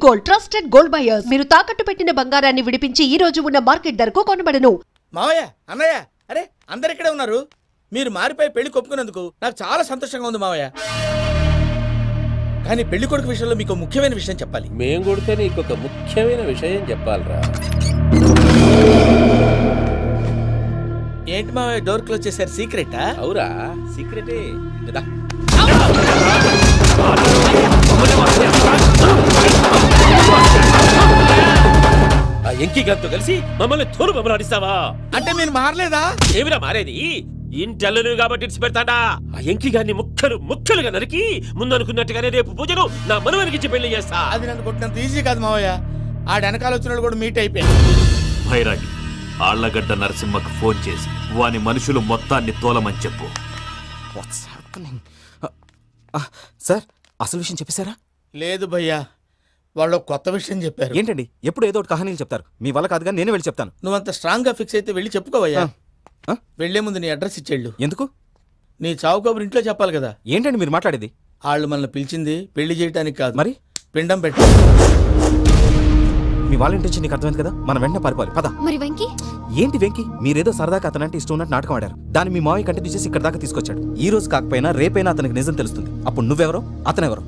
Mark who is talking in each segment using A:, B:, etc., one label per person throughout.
A: Gold, trusted gold buyers. మీరు తాకట్టు పెట్టిన బంగారాన్ని విడిపించి ఈ రోజు ఉన్న మార్కెట్ ధరకు కొనబడను.
B: మావయ్య, అన్నయ్య, అరే అందరు ఇక్కడే ఉన్నారు. మీరు మారిపోయి పెళ్లి కొప్పుకున్నందుకు నాకు చాలా సంతోషంగా ఉంది మావయ్య. కానీ పెళ్లి కొడుకు విషయంలో మీకు ముఖ్యమైన విషయం చెప్పాలి.
C: మేం కొడితే నీకు ఒక ముఖ్యమైన విషయం చెప్పాలిరా.
B: ఏంటి మావయ్య డోర్ క్లోజ్ చేశారు? సీక్రెటా?
C: అవురా, సీక్రెటే. ఆ ఎంకి గారితో కలిసి మమ్మల్ని తోలు బొమ్మలాడిస్తావా?
B: అంటే మీరు మారలేదా?
C: ఏమిరా మారేది? ఇంటల్లు కాబట్టి ఇడిచి పెడతాడా? ఆ ఎంకి గారిని ముక్కలు ముక్కలుగా నరికి ముందనుకున్నట్టుగానే రేపు పూజను నా మనవనికి పెళ్లి చేస్తా.
B: అది నన్ను కొట్టినంత ఈజీ కాదు మావయ్య. ఆ వెనకాల వచ్చిన కూడా మీట్ అయిపోయింది.
D: భైరాగి ఆళ్లగడ్డ నరసింహకు ఫోన్ చేసి వాని మనుషులు మొత్తాన్ని తోలమని చెప్పు.
E: సార్, అసలు విషయం చెప్పేశారా?
B: లేదు భయ్యా, వాళ్ళు కొత్త విషయం చెప్పారు.
E: ఏంటండి, ఎప్పుడు ఏదో ఒకటి కహానీలు చెప్తారు. మీ వల్ల కాదుగా, నేనే వెళ్ళి చెప్తాను.
B: నువ్వంత స్ట్రాంగ్ గా ఫిక్స్ అయితే వెళ్ళి చెప్పుకోవయ్యా. వెళ్లే ముందు నీ అడ్రస్ ఇచ్చేళ్ళు.
E: ఎందుకు?
B: నీ చావు కబురు ఇంట్లో చెప్పాలి కదా.
E: ఏంటండి మీరు మాట్లాడేది?
B: వాళ్ళు మనల్ని పిలిచింది పెళ్లి చేయడానికి కాదు,
E: మరి
B: పిండం పెట్టు.
E: మీ వాళ్ళ ఇంటెన్షన్ నీకు అర్థమైంది కదా. మనం వెంటనే పారిపోవాలి. పద.
F: మరి వెంకీ?
E: ఏంటి వెంకీ? మీరేదో సరదాగా అతనంటే ఇష్టం ఉన్నట్టు నాటకం ఆడారు. దాన్ని మీ మావయ్య కంటిన్యూ చేసి ఇక్కడ దాకా తీసుకొచ్చాడు. ఈ రోజు కాకపోయినా రేపైనా అతనికి నిజం తెలుస్తుంది. అప్పుడు నువ్వెవరో అతనెవరో.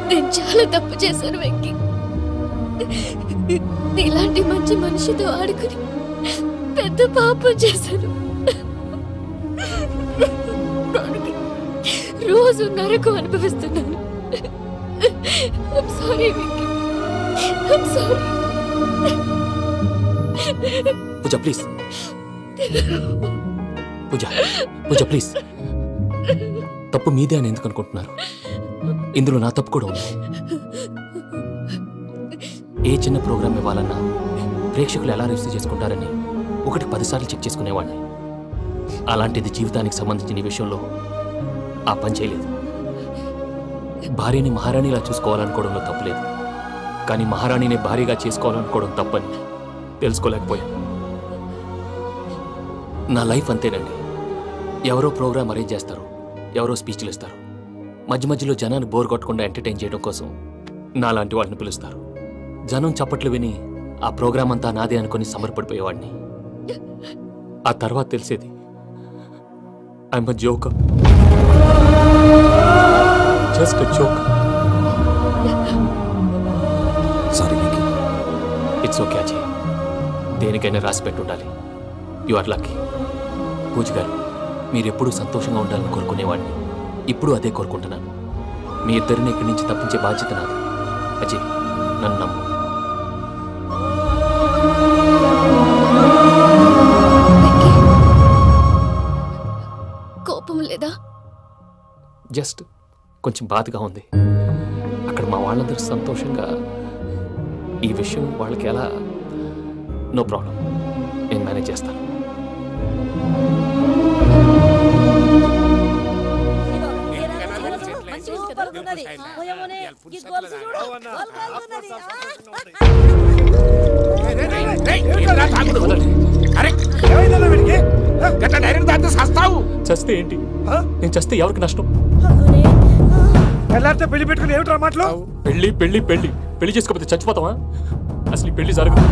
F: నేను చాలా తప్పు చేశాను వెంకీ. నీలాంటి మంచి మనిషితో ఆడుకుని పెద్ద పాపం చేశాను. రోజు నరకం అనుభవిస్తున్నాను. I'm sorry Venky. I'm sorry.
G: Pooja please. Pooja please. తప్పు మీదే అని ఎందుకు అనుకుంటున్నారు? ఇందులో నా తప్పు కూడా ఉంది. ఏ చిన్న ప్రోగ్రామ్ ఇవ్వాలన్నా ప్రేక్షకులు ఎలా రిసీవ్ చేసుకుంటారని 1-10 సార్లు చెక్ చేసుకునేవాడిని. అలాంటిది జీవితానికి సంబంధించిన విషయంలో ఆ పని చేయలేదు. భార్యని మహారాణిలా చూసుకోవాలనుకోవడంలో తప్పులేదు, కానీ మహారాణిని భార్యగా చేసుకోవాలనుకోవడం తప్పని తెలుసుకోలేకపోయాను. నా లైఫ్ అంతేనండి. ఎవరో ప్రోగ్రామ్ అరేంజ్ చేస్తారు, ఎవరో స్పీచ్లు ఇస్తారు. మధ్య మధ్యలో జనాన్ని బోర్ కొట్టకుండా ఎంటర్టైన్ చేయడం కోసం నాలాంటి వాళ్ళని పిలుస్తారు. జనం చప్పట్లు విని ఆ ప్రోగ్రామ్ అంతా నాదే అనుకుని సమర్పడిపోయేవాడిని. ఆ తర్వాత తెలిసేది I'm a joker, just a joker.
E: Sorry Venky.
G: It's okay Ajay, దేనికైనా రాసి పెట్టుండాలి. You are lucky. పూజ గారు, మీరెప్పుడూ సంతోషంగా ఉండాలని కోరుకునేవాడిని. ఇప్పుడు అదే కోరుకుంటున్నాను. మీ ఇద్దరిని ఇక్కడి నుంచి తప్పించే బాధ్యత నాది. అజయ్, నన్ను నమ్ము.
F: కోపం లేదా?
G: జస్ట్ కొంచెం బాధగా ఉంది. అక్కడ మా వాళ్ళందరూ సంతోషంగా ఈ విషయం వాళ్ళకి ఎలా. నో ప్రాబ్లం, నేను మేనేజ్ చేస్తాను. చస్తే ఏంటి? నేను చస్తే ఎవరికి నష్టం?
H: పెళ్లి పెట్టుకుని ఏమిట్రా మాటలు?
G: పెళ్లి పెళ్లి పెళ్లి పెళ్లి చేసుకోకపోతే చచ్చిపోతావా? అసలు పెళ్లి జరగదు.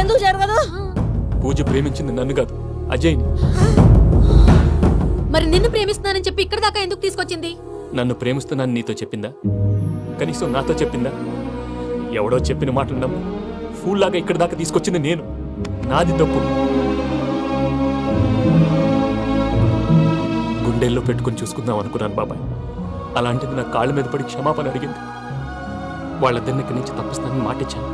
I: ఎందుకు జరగదు?
G: పూజ ప్రేమించింది నన్ను కాదు, అజయ్ని.
F: మరి నిన్ను ప్రేమిస్తున్నానని చెప్పి ఇక్కడ దాకా ఎందుకు తీసుకొచ్చింది?
G: నన్ను ప్రేమిస్తున్నాను నీతో చెప్పిందా? కనీసం నాతో చెప్పిందా? ఎవడో చెప్పిన మాటలు నమ్ము ఫూల్ లాగా ఇక్కడ దాకా తీసుకొచ్చింది నేను. నాది తప్పు. గుండెల్లో పెట్టుకుని చూసుకుందాం అనుకున్నాను బాబాయ్. అలాంటిది నా కాళ్ళ మీద పడి క్షమాపణ అడిగింది. వాళ్ళిద్దరిని ఇక్కడి నుంచి తప్పిస్తానని మాటిచ్చాను.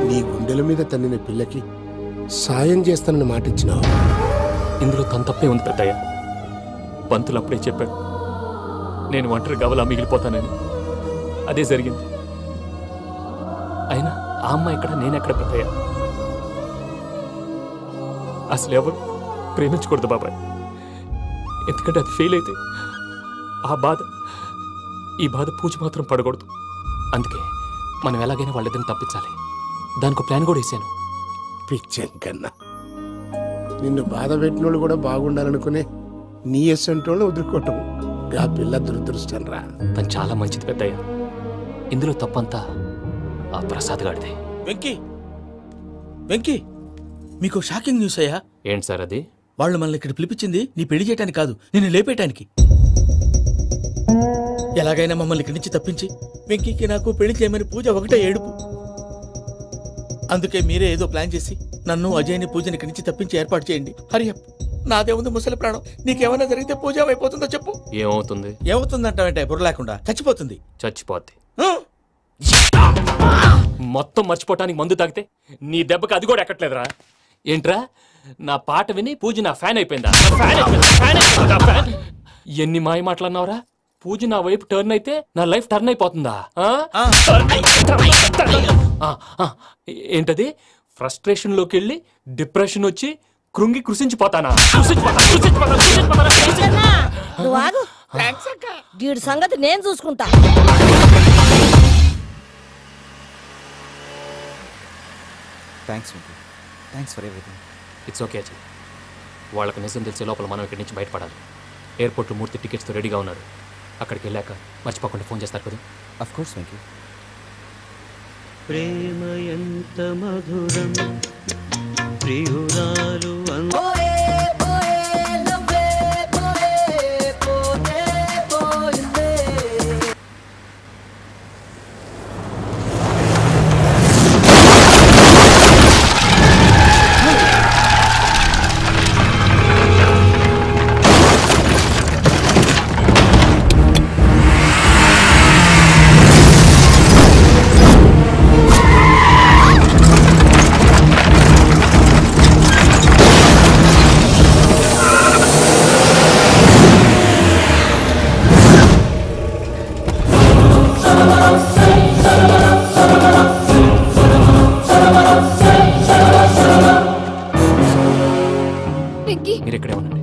J: నీ గుండెల మీద తన్నిన పిల్లకి సాయం చేస్తానని మాటిచ్చినావు.
G: ఇందులో తన తప్పే ఉంది పెద్దయ్య. పంతులు అప్పుడే చెప్పాడు నేను ఒంటరి గవలా మిగిలిపోతానని. అదే జరిగింది. అయినా ఆ అమ్మ ఎక్కడ, నేనెక్కడ పెద్దయ్య? అసలు ఎవరు ప్రేమించకూడదు బాబాయ్. ఎందుకంటే అది ఫెయిల్ అయితే ఈ బాధ పూజ మాత్రం పడకూడదు. అందుకే మనం ఎలాగైనా వాళ్ళిద్దరిని తప్పించాలి. దానికి ప్లాన్ కూడా వేసాను.
J: పిచ్చెంకన్నా నిన్ను బాధ పెట్టినోళ్ళు కూడా బాగుండాలనుకునే నీ ఎస్సంటోళ్ళు వదులుకోవటం ఆ పిల్ల దురదృష్టం రా.
G: తను చాలా మంచిది పెద్దయ్య. ఇందులో తప్పంతా ఆ ప్రసాద్ గాడిదే.
B: వెంకీ వెంకీ మీకు షాకింగ్ న్యూస్ అయ్యా.
G: ఏంటి సార్ అది?
B: వాళ్ళు మనల్ని ఇక్కడ పిలిపించింది నీ పెళ్లి చేయడానికి కాదు, నిన్ను లేపేయటానికి. ఎలాగైనా మమ్మల్ని ఇక్కడి నుంచి తప్పించి వెంకీకి నాకు పెళ్లి చేయమని పూజ ఒకటే ఏడుపు. అందుకే మీరే ఏదో ప్లాన్ చేసి నన్ను అజయ్ని పూజని ఇక్కడి నుంచి తప్పించి ఏర్పాటు చేయండి. హరియప్, నాదేముంది ముసలి ప్రాణం. నీకేమైనా జరిగితే పూజ అయిపోతుందో చెప్పు.
G: ఏమవుతుంది?
B: ఏమవుతుందంటావంటే బుర్ర లేకుండా చచ్చిపోతుంది.
G: చచ్చిపోద్ది. మొత్తం మర్చిపోవటానికి మందు తాగితే నీ దెబ్బకి అది కూడా ఎక్కట్లేదురా. ఏంట్రా, నా పాట విని పూజ నా ఫ్యాన్ అయిపోయిందా? ఎన్ని మాయ మాటలన్నావురా? పూజ నా వైపు టర్న్ అయితే నా లైఫ్ టర్న్ అయిపోతుందా? ఏంటది? ఫ్రస్ట్రేషన్ లోకి వెళ్ళి డిప్రెషన్ వచ్చి కృంగి కృషించిపోతానా?
I: గీడి సంగతి నేను చూసుకుంటా.
E: Thanks for everything.
G: It's okay Ajay. వాళ్ళకి నిజం తెలిసే లోపల మనం ఇక్కడి నుంచి బయటపడాలి. ఎయిర్పోర్ట్లో మూర్తి టికెట్స్తో రెడీగా ఉన్నారు. అక్కడికి వెళ్ళాక మర్చిపోకుండా ఫోన్ చేస్తారు కదా.
E: Of course Venky.
H: ప్రేమ ఎంత మధురం ప్రియురాలు
G: మీరు ఇక్కడే ఉండండి.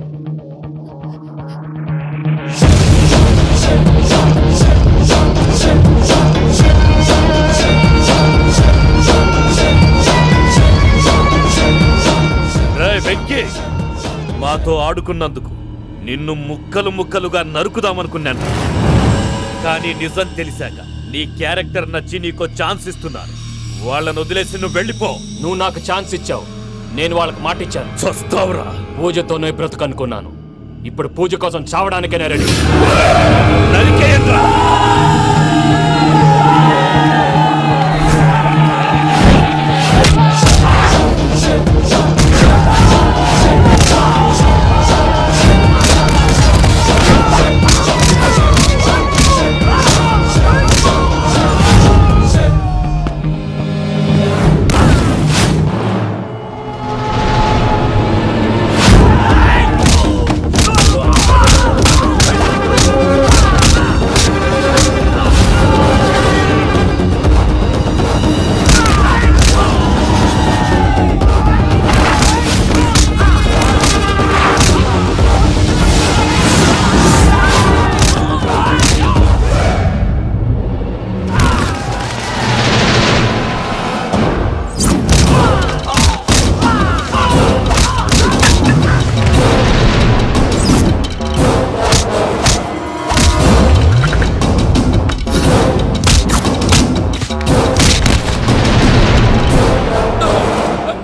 D: వెంకీ, మాతో ఆడుకున్నందుకు నిన్ను ముక్కలు ముక్కలుగా నరుకుదామనుకున్నాను. కానీ నిజం తెలిసాక నీ క్యారెక్టర్ నచ్చి నీకో ఛాన్స్ ఇస్తున్నారు. వాళ్ళను వదిలేసి నువ్వు వెళ్ళిపో.
G: నువ్వు నాకు ఛాన్స్ ఇచ్చావు, నేను వాళ్ళకి మాట ఇచ్చాను.
D: చస్తావురా.
G: పూజతోనే బ్రతుకనుకున్నాను. ఇప్పుడు పూజ కోసం చావడానికైనా రెడీ.
D: నరికేయండ్రా.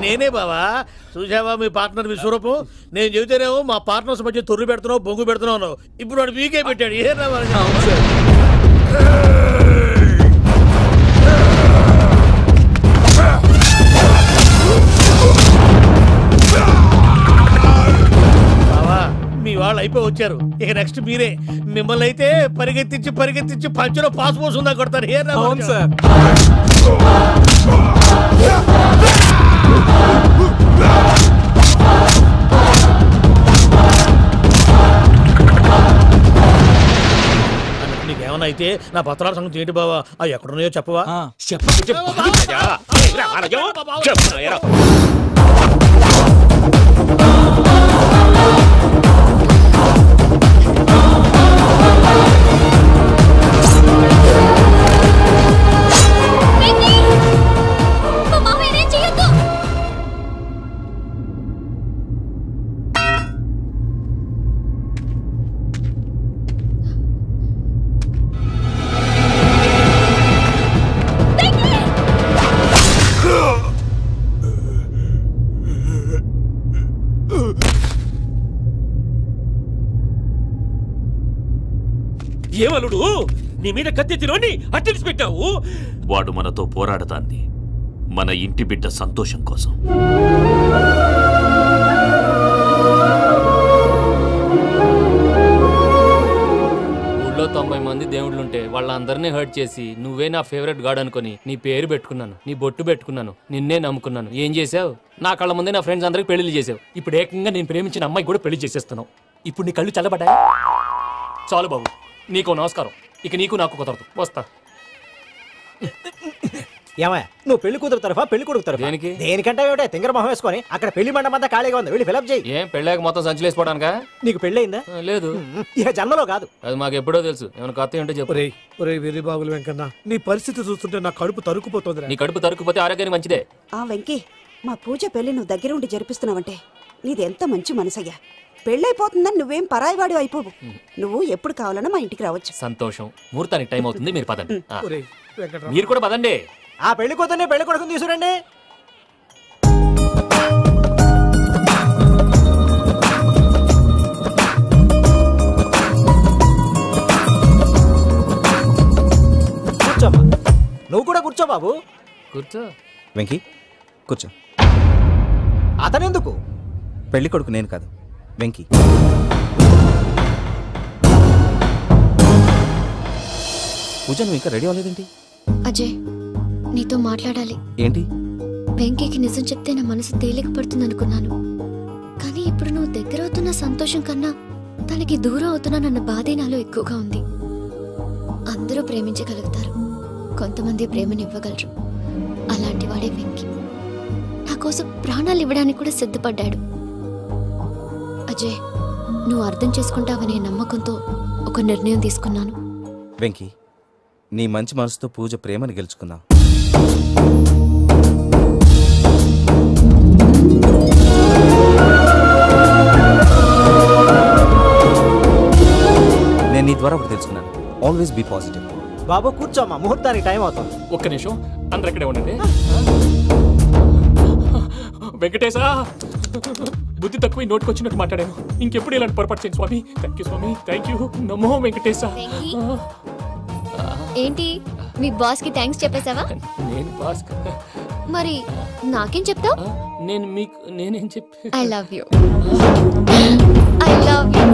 K: నేనే బావా. చూసావా మీ పార్ట్నర్ విశ్వరూపం? నేను చెబితేనేమో మా పార్ట్నర్స్ మధ్య తొర్రు పెడుతున్నావు, బొంగు పెడుతున్నావు. ఇప్పుడు వాడు మీకే పెట్టాడు. ఏ బావా, మీ వాళ్ళు అయిపోయి వచ్చారు. ఇక నెక్స్ట్ మీరే. మిమ్మల్ని అయితే పరిగెత్తించి పంచలో పాస్ పోసుందా కొడతారు. ఏ సార్ నీకేమన్నా అయితే నా పత్రాల సంగతి ఏంటి బావా? అవి ఎక్కడున్నాయో చెప్పవా?
C: చెప్ప ఏమలుడు నీ మీద కత్తెత్తిలోని అట్టడిచి పెట్టావు.
D: వాడు మనతో పోరాడతాంది మన ఇంటి బిడ్డ సంతోషం కోసం.
G: ఊళ్ళో 90 మంది దేవుళ్ళుంటే వాళ్ళందరినీ హర్ట్ చేసి నువ్వే నా ఫేవరెట్ గాడ్ అనుకుని నీ పేరు పెట్టుకున్నాను, నీ బొట్టు పెట్టుకున్నాను, నిన్నే నమ్ముకున్నాను. ఏం చేసావు? నా కళ్ళ ముందే నా ఫ్రెండ్స్ అందరికి పెళ్లి చేసావు. ఇప్పుడు ఏకంగా నేను ప్రేమించిన అమ్మాయి కూడా పెళ్లి చేసేస్తున్నావు. ఇప్పుడు నీ కళ్ళు చల్లబడ్డాయి. చాలు బాబు, నీకు నమస్కారం. ఇక నీకు నాకు కుదరదు. వస్తా.
L: ఏమయ్య, నువ్వు పెళ్లి కూతురు తరఫా పెళ్లి కొడుకు తరఫా?
G: దేనికి?
L: దేనికంటే ఏమిటే తింగర మొహం వేసుకొని అక్కడ పెళ్లి మండపం అంతా ఖాళీగా ఉంది, వెళ్ళి ఫిలప్ చేయి.
G: ఏం పెళ్ళాక మొత్తం సంచలేసిపోవడానికా?
L: నీకు పెళ్ళయిందా?
G: లేదు.
L: ఇక జన్మలో కాదు.
G: అది మాకు ఎప్పుడో తెలుసు. ఏమైనా కొత్త ఉంటే చెప్పు.
K: వెర్రి బాబులు వెంకన్న, నీ పరిస్థితి చూస్తుంటే నా కడుపు తరుక్కుపోతుంది.
G: నీ కడుపు తరుక్కుపోతే ఆరోగ్యానికి మంచిదే.
M: వెంకీ, మా పూజ పెళ్లి నువ్వు దగ్గరుండి జరిపిస్తున్నావంటే నీది ఎంత మంచి మనసయ్యా. పెళ్ళైపోతుందని నువ్వేం పరాయివాడు అయిపోవు. నువ్వు ఎప్పుడు కావాలన్నా మా ఇంటికి రావచ్చు.
G: సంతోషం. ముహూర్తానికి టైం అవుతుంది, మీరు పదండి. మీరు కూడా పదండి.
L: ఆ పెళ్లి కూతుర్ని పెళ్లి కొడుకుని తీసుకురండి. కూర్చోమ్మా. నువ్వు కూడా కూర్చో బాబు.
G: కూర్చో.
E: వెంకీ కూర్చో.
L: అతనెందుకు?
E: పెళ్లి కొడుకు నేను కాదు, వెంకీ. పూజ, నువ్వు ఇంకా రెడీ అవ్వలేదేంటి?
F: అజయ్, నీతో మాట్లాడాలి.
E: ఏంటి?
F: వెంకీకి నిజం చెప్తే నా మనసు తేలిక పడుతుంది అనుకున్నాను. కానీ ఇప్పుడు నువ్వు దగ్గర అవుతున్న సంతోషం కన్నా తనకి దూరం అవుతున్నానన్న బాధే నాలో ఎక్కువగా ఉంది. అందరూ ప్రేమించగలుగుతారు, కొంతమంది ప్రేమనివ్వగలరు. అలాంటి వాడే వెంకీ. నా కోసం ప్రాణాలు ఇవ్వడానికి కూడా సిద్ధపడ్డాడు. అజయ్, నువ్వు అర్థం చేసుకుంటావనే నమ్మకంతో ఒక నిర్ణయం తీసుకున్నాను.
E: వెంకీ, నీ మంచి మనసుతో పూజ ప్రేమని గెలుచుకున్నావు. నేను నీ ద్వారా ఒకటి తెలుసుకున్నాను. Always be positive.
L: బాబు కూర్చోమ్మా, ముహూర్తానికి టైం అవుతుంది.
G: ఒక్క నిమిషం, అందరు ఇక్కడే ఉండండి. వెంకటేశా, బుద్ధి తక్కువ నోటుకొచ్చినట్టు మాట్లాడాను. ఇంకెప్పుడు ఇలాంటి పొరపాటు చేయండి స్వామి. థ్యాంక్ యూ స్వామి, థ్యాంక్ యూ. నమో వెంకటేశా.
F: ఏంటి, మీ బాస్ కి థ్యాంక్స్ చెప్పేశావా?
G: నేను బాస్
F: మరి నాకేం చెప్తావు?
G: నేను మీకు నేనేం చెప్పి
F: I love you. I love you.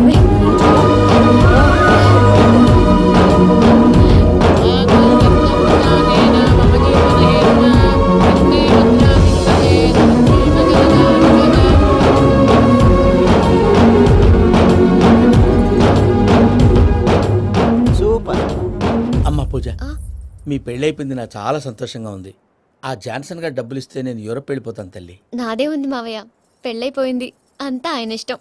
L: Super.
B: అమ్మ పూజ, మీ పెళ్ళైపోయింది, నాకు చాలా సంతోషంగా ఉంది. ఆ జాన్సన్ గారు డబ్బులు ఇస్తే నేను యూరోప్ వెళ్ళిపోతాను తల్లి.
F: నాదే ఉంది మావయ్య, పెళ్ళైపోయింది, అంతా ఆయన ఇష్టం.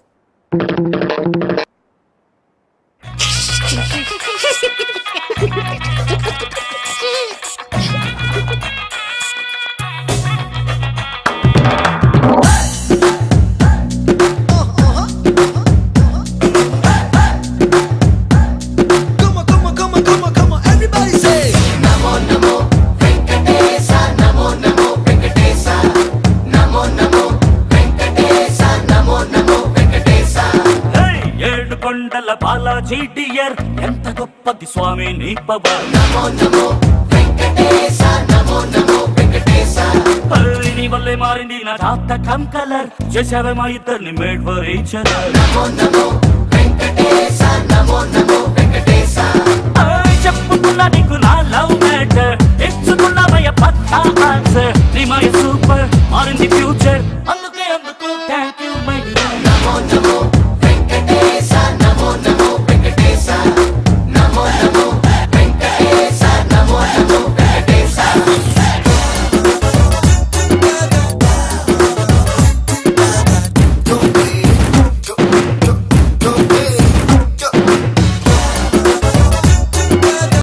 D: బాలాజీడియర్ ఎంత గొప్పది స్వామి నీ పవర్. నమో నమో వెంకటేశ, నమో నమో వెంకటేశ. నీ వల్లే మారింది నా జాతకం కలర్. చేశావే మా ఇద్దరిని మేడ్ ఫర్ ఈచ్ అదర్. నమో నమో వెంకటేశ, నమో నమో వెంకటేశ. చెప్పుకున్నా నీకు నా లవ్ మ్యాటర్, ఇచ్చుకున్నావయ్య పక్కా ఆన్సర్. నీ మై సూపర్ మారింది ఫ్యూచర్.